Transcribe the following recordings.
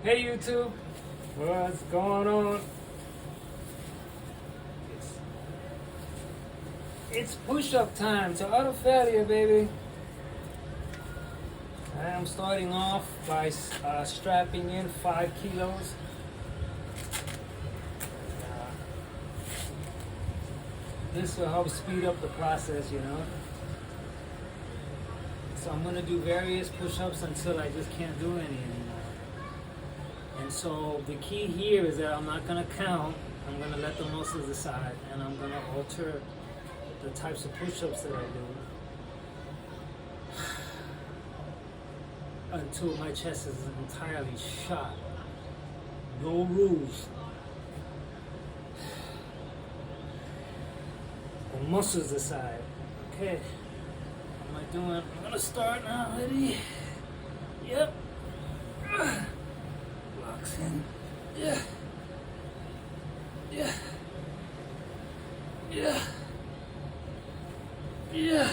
Hey YouTube, what's going on? It's push-up time to auto failure, baby. I'm starting off by strapping in 5 kilos. This will help speed up the process, you know. So I'm gonna do various push-ups until I just can't do any anymore. And so the key here is that I'm not gonna count. I'm gonna let the muscles decide, and I'm gonna alter the types of push-ups that I do until my chest is entirely shot. No rules. The muscles decide. Okay. What am I doing? I'm gonna start now. Ready? Yep. Locks in. Yeah. Yeah. Yeah. Yeah.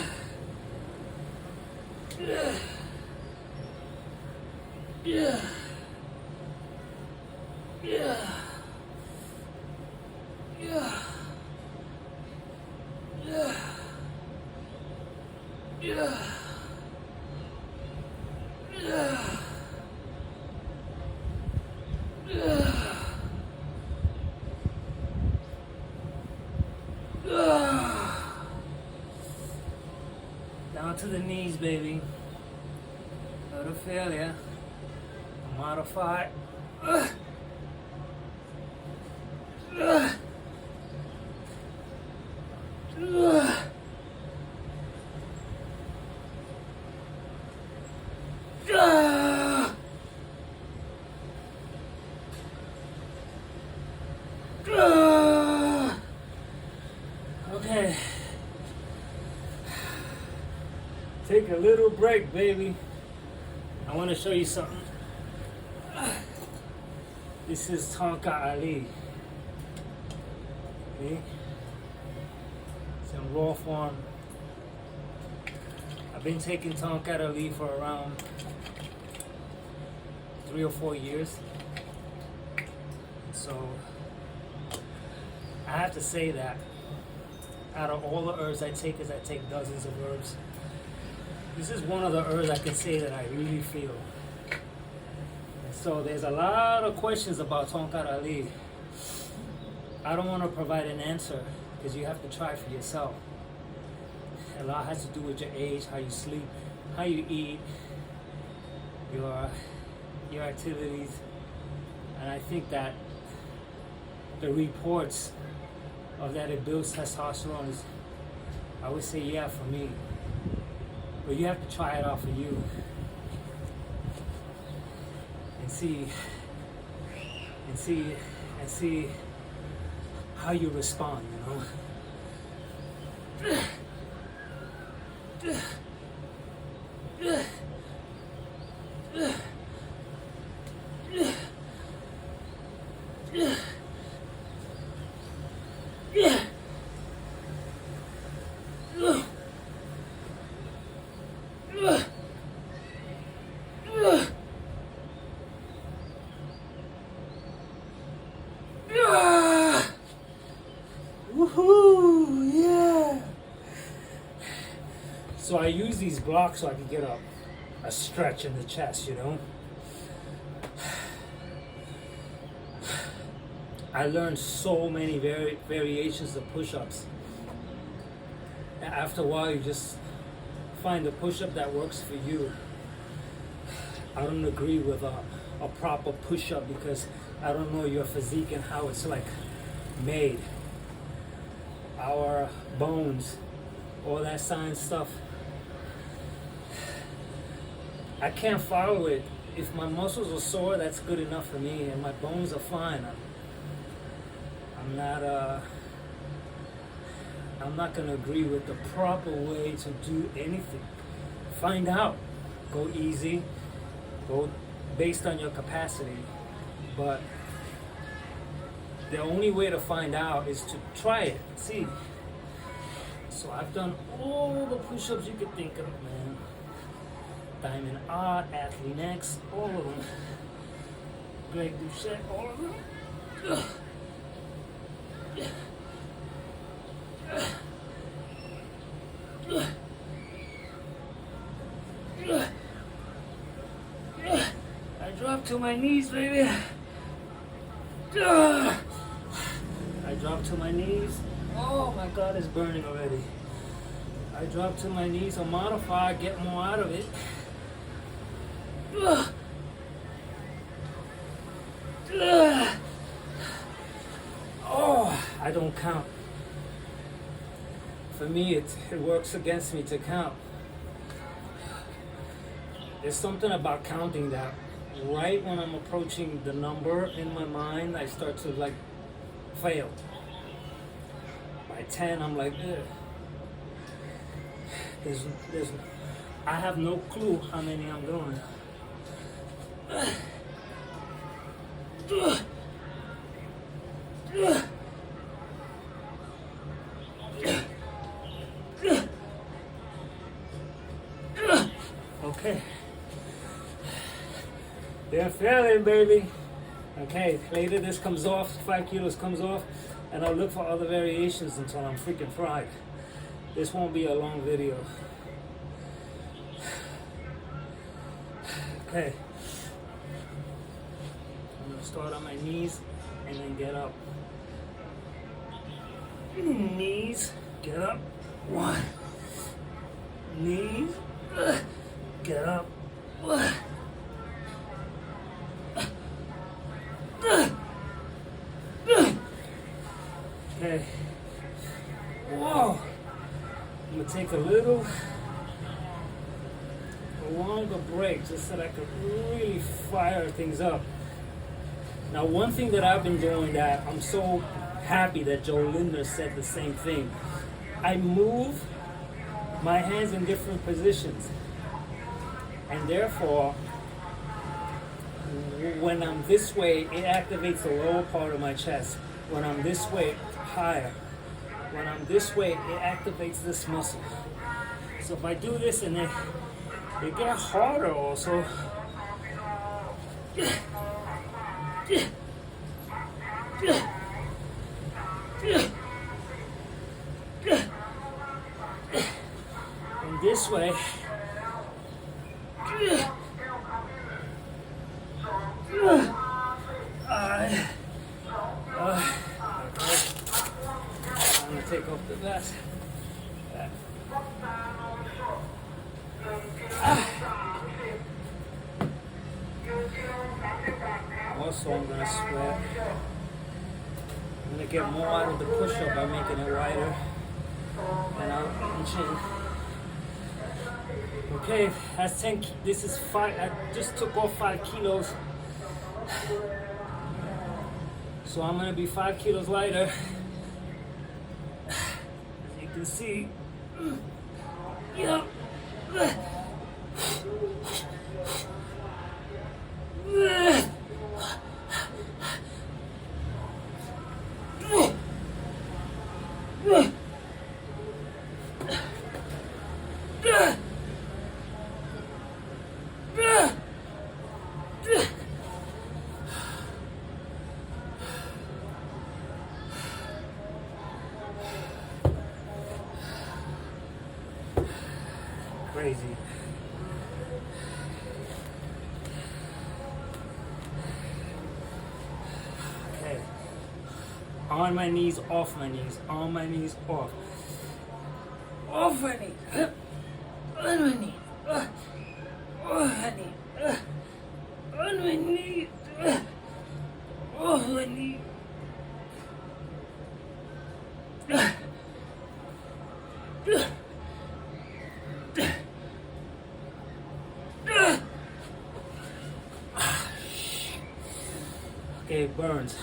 Yeah. Yeah. Yeah. Yeah. Yeah. Yeah. Yeah. Yeah. Down to the knees, baby. Out of failure. Modify. Okay. Take a little break, baby. I want to show you something. This is Tongkat Ali. Okay? It's in raw form. I've been taking Tongkat Ali for around 3 or 4 years. So I have to say that out of all the herbs I take, as I take dozens of herbs, this is one of the herbs I can say that I really feel. So there's a lot of questions about Tongkat Ali. I don't want to provide an answer because you have to try for yourself. A lot has to do with your age, how you sleep, how you eat, your activities, and I think that the reports of that it builds testosterone is, I would say, yeah, for me. But you have to try it out for you and see how you respond, you know. Woohoo! Yeah! So I use these blocks so I can get a stretch in the chest, you know? I learned so many variations of push-ups. After a while, you just find a push-up that works for you. I don't agree with a proper push-up because I don't know your physique and how it's like made. Our bones, all that science stuff, I can't follow it. If my muscles are sore, that's good enough for me, and my bones are fine. I'm not gonna agree with the proper way to do anything. Find out. Go easy. Go based on your capacity. But the only way to find out is to try it. See. So I've done all the push-ups you could think of, man. Diamond Art, Athlete X, all of them. Greg Doucette, all of them. Ugh. I dropped to my knees, baby. I dropped to my knees. Oh my God, it's burning already. I drop to my knees or modify, get more out of it. Oh, I don't count. For me, it works against me to count. There's something about counting that right when I'm approaching the number in my mind, I start to like fail. By 10, I'm like, ugh. I have no clue how many I'm doing. Okay. They're failing, baby. Okay, later this comes off, 5 kilos comes off, and I'll look for other variations until I'm freaking fried. This won't be a long video. Okay. I'm gonna start on my knees and then get up. Knees, get up. 1. Knees, get up. Okay. Whoa. I'm gonna take a longer break just so that I could really fire things up. Now, one thing that I've been doing that I'm so happy that Joe Linder said the same thing. I move my hands in different positions, and therefore, when I'm this way, it activates the lower part of my chest. When I'm this way, higher. When I'm this way, it activates this muscle. So if I do this and then it gets harder also. And this way, I'm gonna take off the vest. Also, I'm gonna sweat. I'm gonna get more out of the push-up by making it wider. And I'll punch in. Okay, that's 10. This is 5. I just took off 5 kilos. So I'm gonna be 5 kilos lighter. As you can see. Yep. Crazy. Okay. On my knees, off my knees, on my knees, off. Off my knees. On my knees. Off my knees. On my knees. Off my knees. Okay, it burns.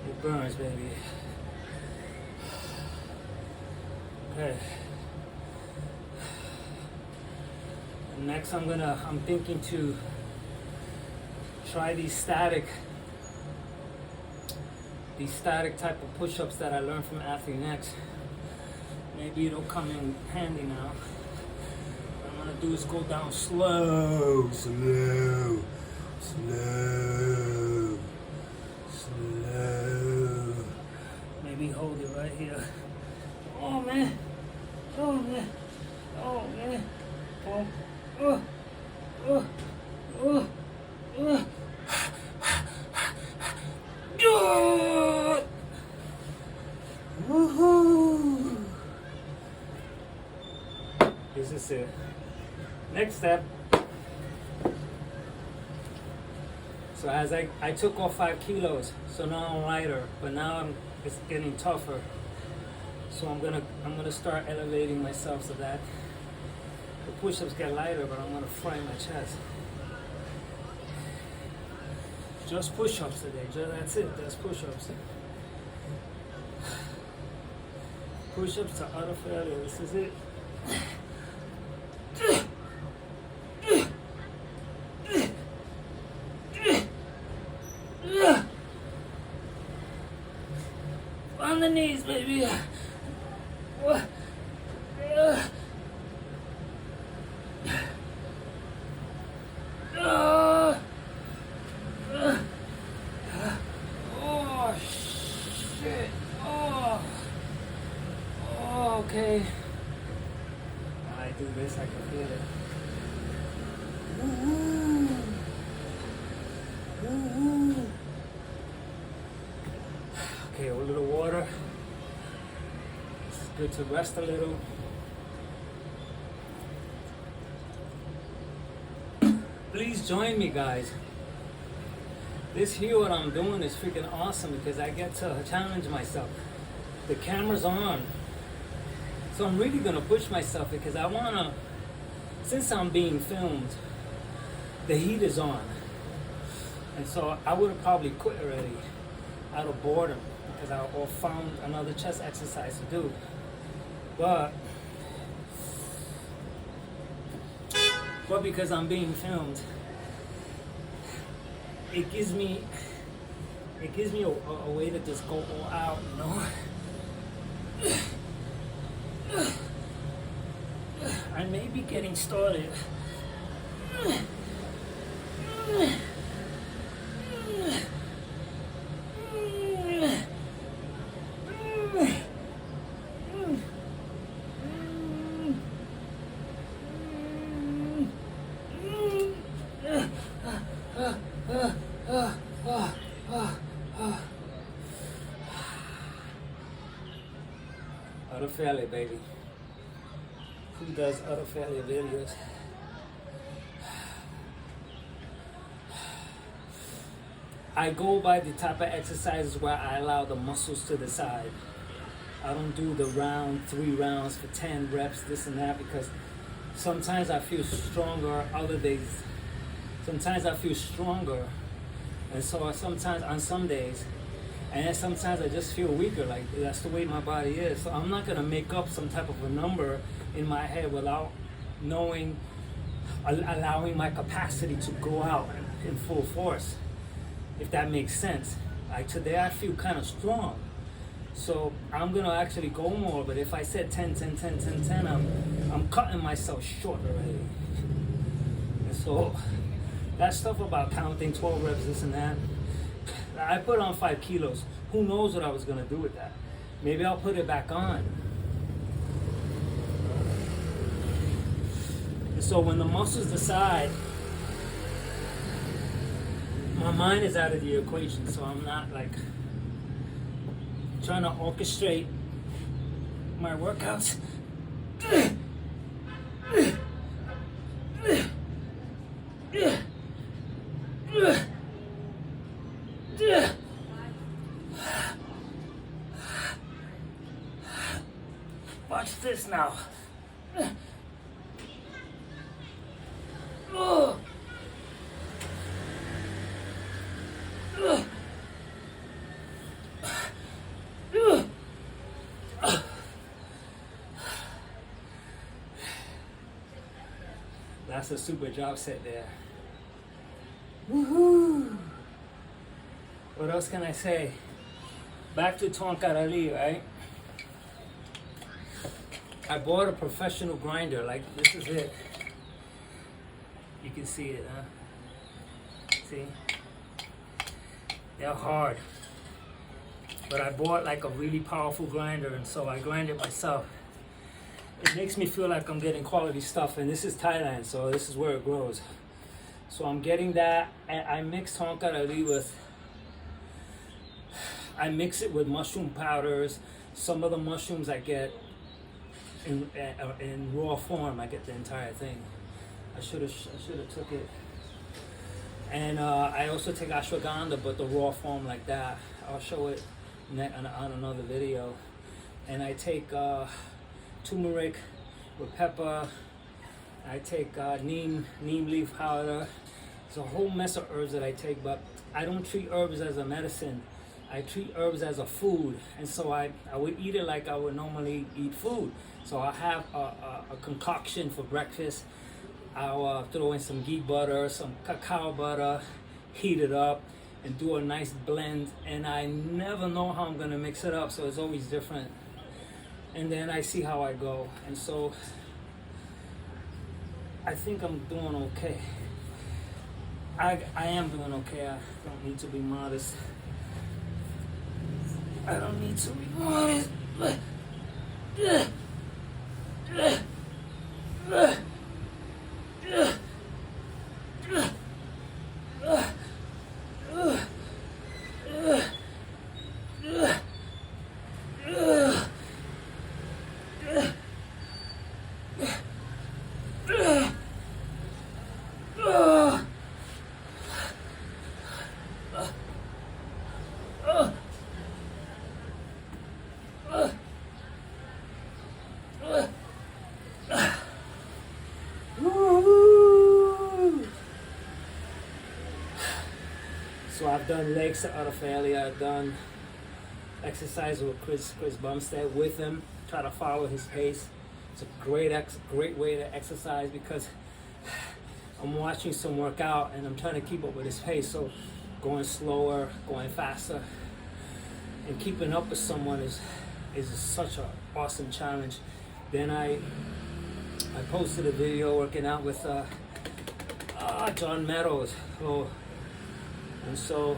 It burns, baby. Okay. And next I'm thinking to try these static type of push-ups that I learned from Athlete Next. Maybe it'll come in handy now. What I'm gonna do is go down slow. right here. Oh man. Oh man. Oh man. Oh. Oh. Oh. Oh. Oh. Good. Woohoo. This is it. Next step. So as I took off 5 kilos, so now I'm lighter, but now it's getting tougher. So I'm gonna start elevating myself so that the push-ups get lighter, but I'm gonna fry my chest. Just push-ups today. That's it. That's push-ups. Push-ups to utter failure. This is it. On the knees, baby. Oh shit. Oh, okay. When I do this, I can feel it. Woo-hoo. Woo-hoo. Okay, a little water. It's good to rest a little. Please join me, guys. This here, what I'm doing is freaking awesome because I get to challenge myself. The camera's on. So I'm really gonna push myself because I wanna, since I'm being filmed, the heat is on. And so I would have probably quit already out of boredom because I or found another chest exercise to do. But because I'm being filmed, it gives me a way to just go all out, you know. I may be getting started. Utter failure, baby. Who does utter failure videos? I go by the type of exercises where I allow the muscles to the side. I don't do the 3 rounds for 10 reps, this and that, because sometimes I feel stronger, other days, sometimes I feel stronger. And so sometimes on some days, and then sometimes I just feel weaker, like that's the way my body is. So I'm not gonna make up some type of a number in my head without knowing, allowing my capacity to go out in full force, if that makes sense. Like today I feel kind of strong. So I'm gonna actually go more, but if I said 10, 10, 10, 10, 10, I'm cutting myself short already. And so that stuff about counting 12 reps, this and that, I put on 5 kilos. Who knows what I was gonna do with that? Maybe I'll put it back on. And so when the muscles decide, my mind is out of the equation, so I'm not like trying to orchestrate my workouts. Watch this now. That's a super job set there. Woohoo! What else can I say? Back to Tongkat Ali, right? I bought a professional grinder, like this is it. You can see it, huh? See? They're hard. but I bought like a really powerful grinder, and so I grind it myself. It makes me feel like I'm getting quality stuff, and this is Thailand, so this is where it grows. So I'm getting that, and I mix Tongkat Ali I mix it with mushroom powders. Some of the mushrooms I get in raw form. I get the entire thing. I should have took it. And I also take ashwagandha, but the raw form like that. I'll show it on another video. And I take turmeric with pepper. I take neem leaf powder. It's a whole mess of herbs that I take, but I don't treat herbs as a medicine. I treat herbs as a food, and so I would eat it like I would normally eat food. So I have a concoction for breakfast. I'll throw in some ghee butter, some cacao butter, heat it up, and do a nice blend. And I never know how I'm gonna mix it up, so it's always different. And then I see how I go. And so I think I'm doing okay. I am doing okay. I don't need to be modest. I don't need to be modest. So I've done legs out of failure. I've done exercise with Chris Bumstead with him. Try to follow his pace. It's a great way to exercise because I'm watching some workout and I'm trying to keep up with his pace. So going slower, going faster, and keeping up with someone is such an awesome challenge. Then I posted a video working out with John Meadows. And so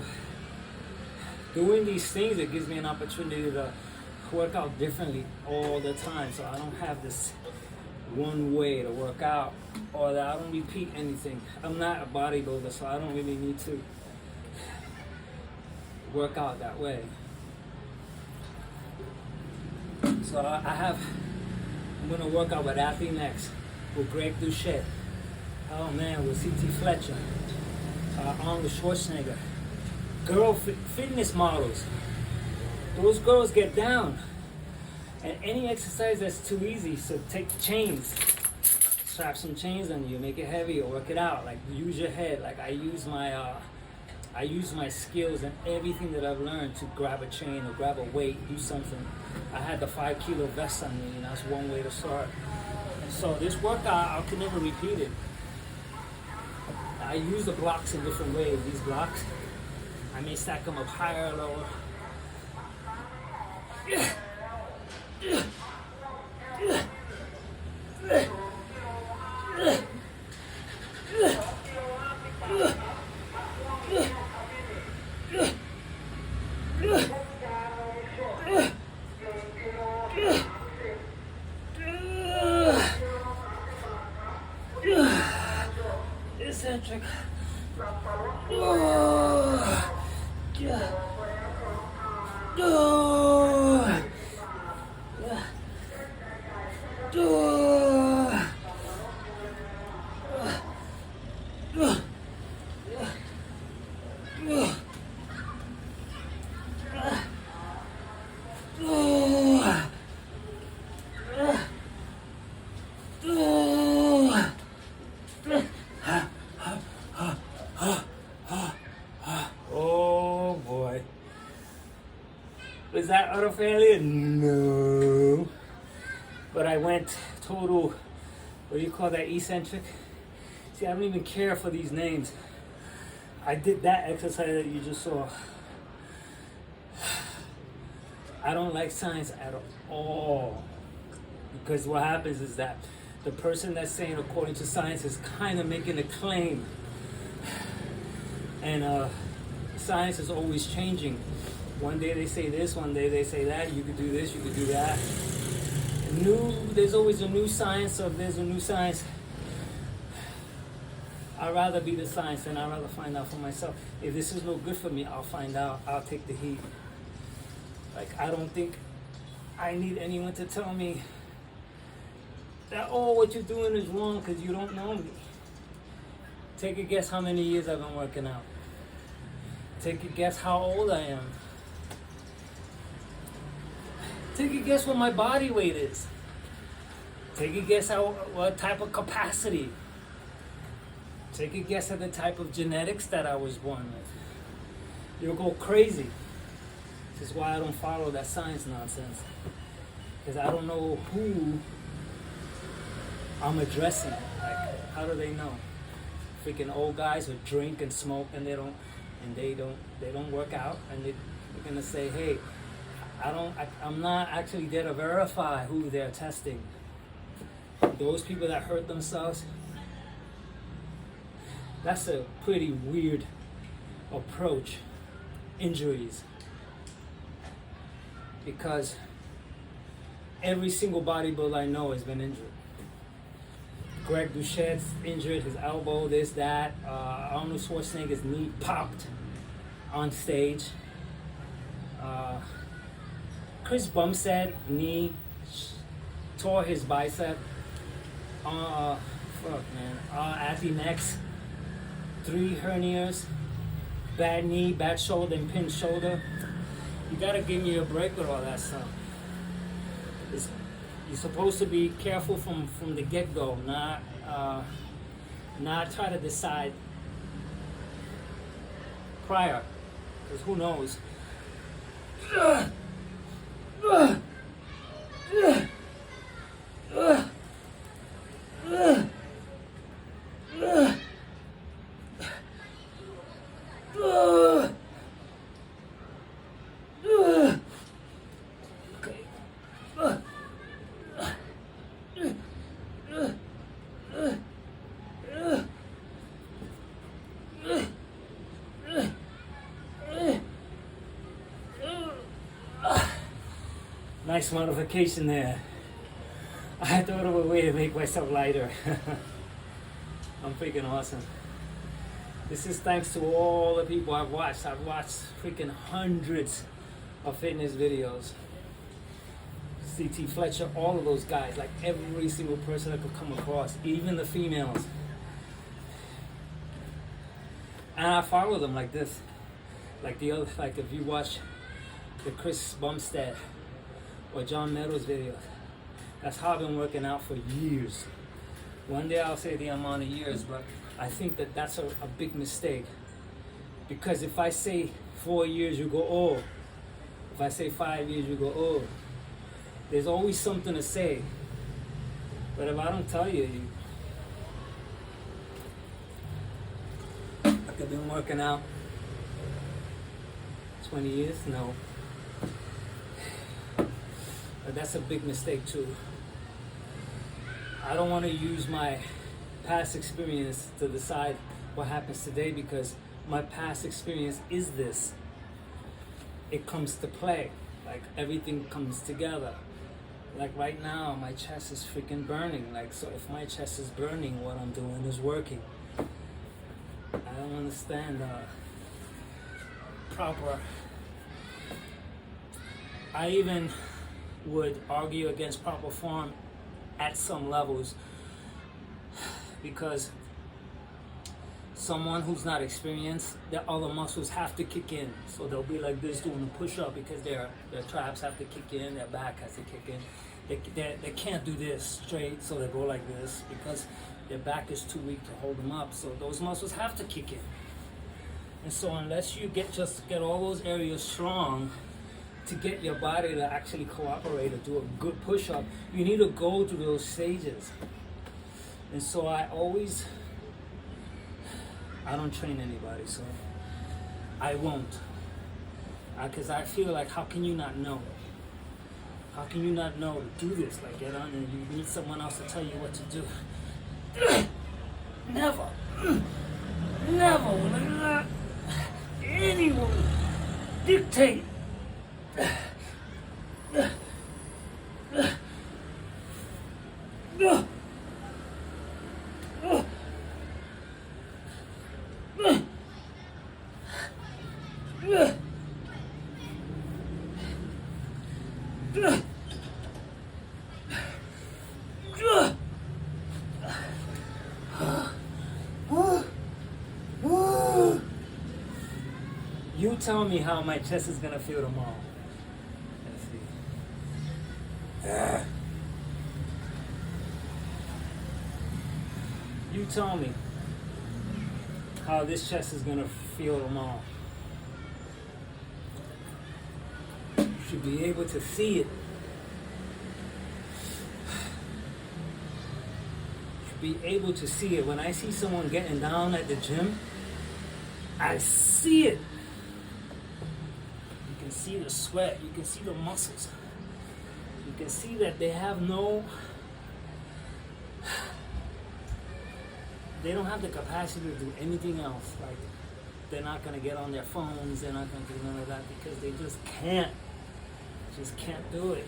doing these things, it gives me an opportunity to work out differently all the time. So I don't have this one way to work out, or that I don't repeat anything. I'm not a bodybuilder, so I don't really need to work out that way. So I'm gonna work out with Athlete next, with Greg Doucette. Oh man, with C.T. Fletcher. Arnold Schwarzenegger, fitness models. Those girls get down, and any exercise that's too easy. So take chains, strap some chains on you, make it heavy, or work it out. Like use your head. Like I use my skills and everything that I've learned to grab a chain or grab a weight, do something. I had the 5 kilo vest on me, and that's one way to start. And so this workout, I can never repeat it. I use the blocks in different ways. These blocks, I may stack them up higher or lower. Eccentric. Oh boy. Was that out of failure? No. But I went total, what do you call that, eccentric? See, I don't even care for these names. I did that exercise that you just saw. I don't like science at all. Because what happens is that the person that's saying according to science is kind of making a claim. And Science is always changing. One day they say this, one day they say that. You could do this, you could do that. There's always a new science. So if there's a new science, I'd rather be the science and I'd rather find out for myself. If this is no good for me, I'll find out. I'll take the heat. Like, I don't think I need anyone to tell me that, oh, what you're doing is wrong because you don't know me. Take a guess how many years I've been working out. Take a guess how old I am. Take a guess what my body weight is. Take a guess what type of capacity. Take a guess at the type of genetics that I was born with. You'll go crazy. This is why I don't follow that science nonsense. Because I don't know who I'm addressing. Like, how do they know? Freaking old guys who drink and smoke and they don't work out, and they're gonna say, hey, I'm not actually there to verify who they're testing. Those people that hurt themselves, that's a pretty weird approach. Injuries. Because every single bodybuilder I know has been injured. Greg Doucette's injured, his elbow, this, that. Arnold Schwarzenegger's knee popped on stage. Chris Bumstead, knee, tore his bicep. Athy Necks, 3 hernias, bad knee, bad shoulder, and pinned shoulder. You gotta give me a break with all that stuff. You're supposed to be careful from the get-go, not try to decide prior, because who knows. Nice modification there. I thought of a way to make myself lighter. I'm freaking awesome. This is thanks to all the people I've watched. I've watched freaking hundreds of fitness videos. CT Fletcher, all of those guys, like every single person I could come across, even the females. And I follow them like this. Like if you watch the Chris Bumstead or John Meadows videos, that's how I've been working out for years. One day I'll say the amount of years, but I think that that's a big mistake. Because if I say 4 years, you go, oh. If I say 5 years, you go, oh. There's always something to say. But if I don't tell you, like I've been working out 20 years? No. But that's a big mistake too. I don't want to use my past experience to decide what happens today, because my past experience is this. It comes to play. Like everything comes together. Like right now, my chest is freaking burning. Like, so if my chest is burning, what I'm doing is working. I don't understand proper. I even would argue against proper form at some levels, because someone who's not experienced, their other muscles have to kick in. So they'll be like this doing a push-up because their traps have to kick in, their back has to kick in. They can't do this straight, so they go like this because their back is too weak to hold them up. So those muscles have to kick in. And so unless you get all those areas strong to get your body to actually cooperate or do a good push-up, you need to go through those stages. And so I don't train anybody, so I won't. Because I feel like, how can you not know? How can you not know to do this? Like, get on and you need someone else to tell you what to do. Never. Never will I not. anyone dictate. You tell me how my chest is gonna feel tomorrow. Let's see. You tell me how this chest is gonna feel tomorrow. You should be able to see it. You should be able to see it. When I see someone getting down at the gym, I see it. You can see the sweat, you can see the muscles. You can see that they have they don't have the capacity to do anything else. Like, they're not gonna get on their phones, they're not gonna do none of that because they just can't do it.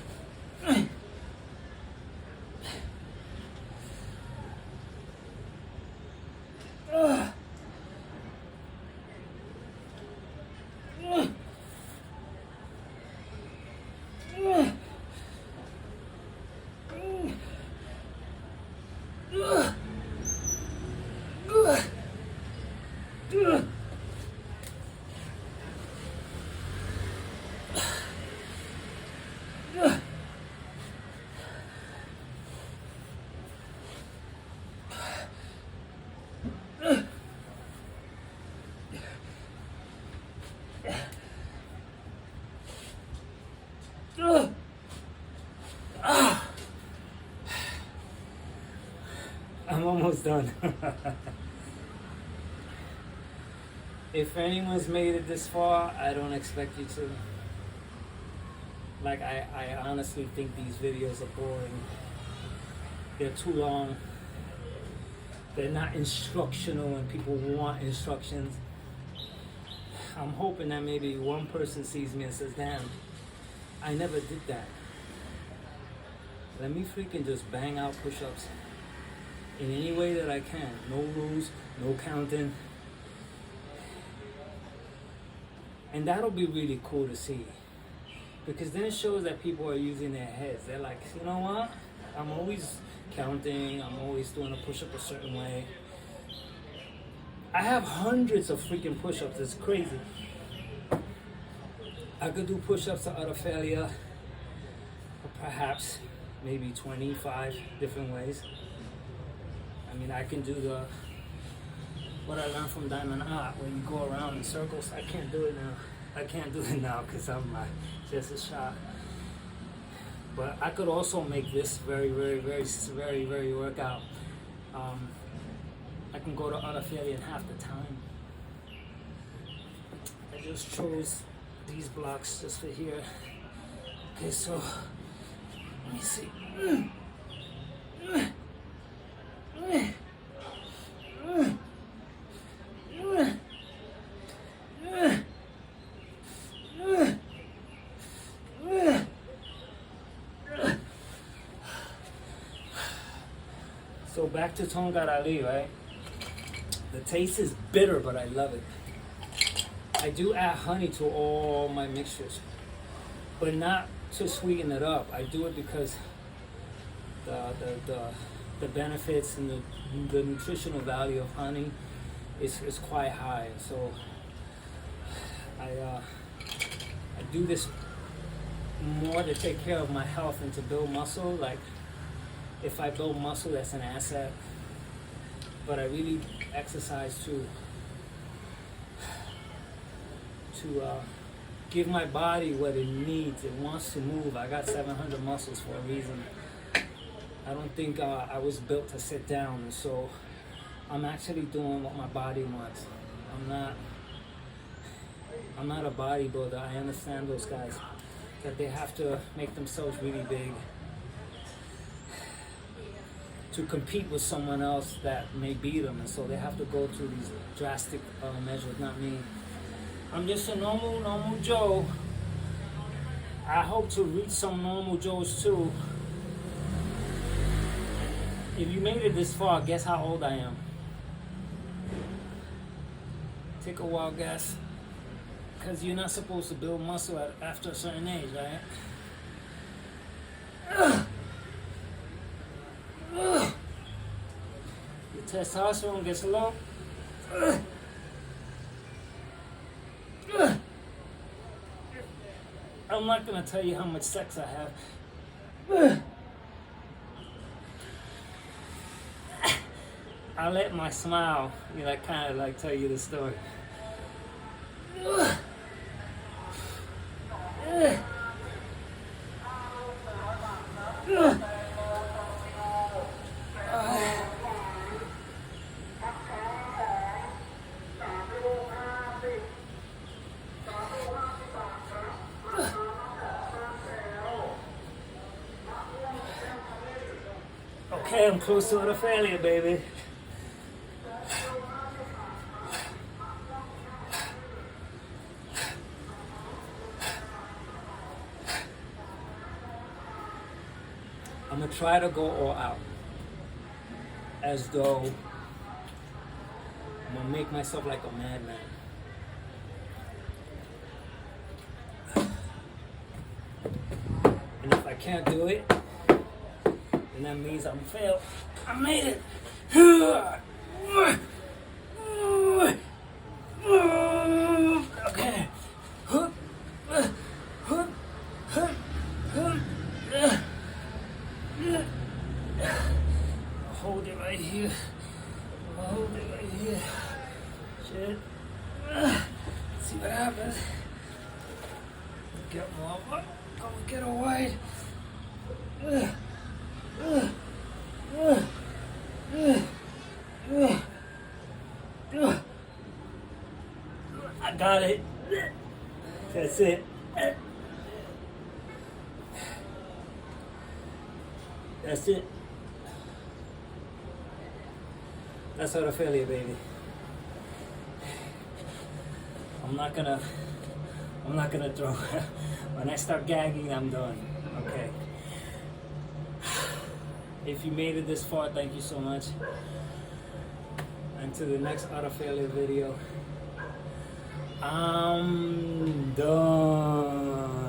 I'm almost done. If anyone's made it this far, I don't expect you to. Like, I honestly think these videos are boring. They're too long. They're not instructional and people want instructions. I'm hoping that maybe one person sees me and says, damn, I never did that. Let me freaking just bang out push-ups in any way that I can. No rules, no counting. And that'll be really cool to see. Because then it shows that people are using their heads. They're like, you know what? I'm always counting. I'm always doing a push-up a certain way. I have hundreds of freaking push-ups. It's crazy. I could do push-ups to utter failure. Or perhaps maybe 25 different ways. I mean, I can do what I learned from Diamond Art, where you go around in circles. I can't do it now. I can't do it now because my chest is shot. But I could also make this very, very, very, very, very workout. I can go to utter failure in half the time. I just chose these blocks just for here. Okay, so let me see. So back to Tongkat Ali, right? The taste is bitter, but I love it. I do add honey to all my mixtures, but not to sweeten it up. I do it because the benefits and the nutritional value of honey is quite high. So I do this more to take care of my health and to build muscle. Like, if I build muscle, that's an asset. But I really exercise to give my body what it needs. It wants to move. I got 700 muscles for a reason. I don't think I was built to sit down. So I'm actually doing what my body wants. I'm not a bodybuilder. I understand those guys, that they have to make themselves really big to compete with someone else that may beat them, and so they have to go through these drastic measures. Not me. I'm just a normal Joe. I hope to reach some normal Joes too. If you made it this far, guess how old I am? Take a wild guess. Because you're not supposed to build muscle after a certain age, right? Your testosterone gets low. I'm not gonna tell you how much sex I have. I'll let my smile, kind of like tell you the story. Okay, I'm close to a failure, baby. I'm gonna try to go all out, as though I'm gonna make myself like a madman. And if I can't do it, then that means I'm failed. I made it. Okay. Hold it right here. Hold it right here. Shit. See what happens. Get more up. Go get her wide. I got it. That's it. That's it. That's out of failure, baby. I'm not gonna throw. When I start gagging, I'm done. Okay. If you made it this far, thank you so much. And to the next out of failure video, I'm done.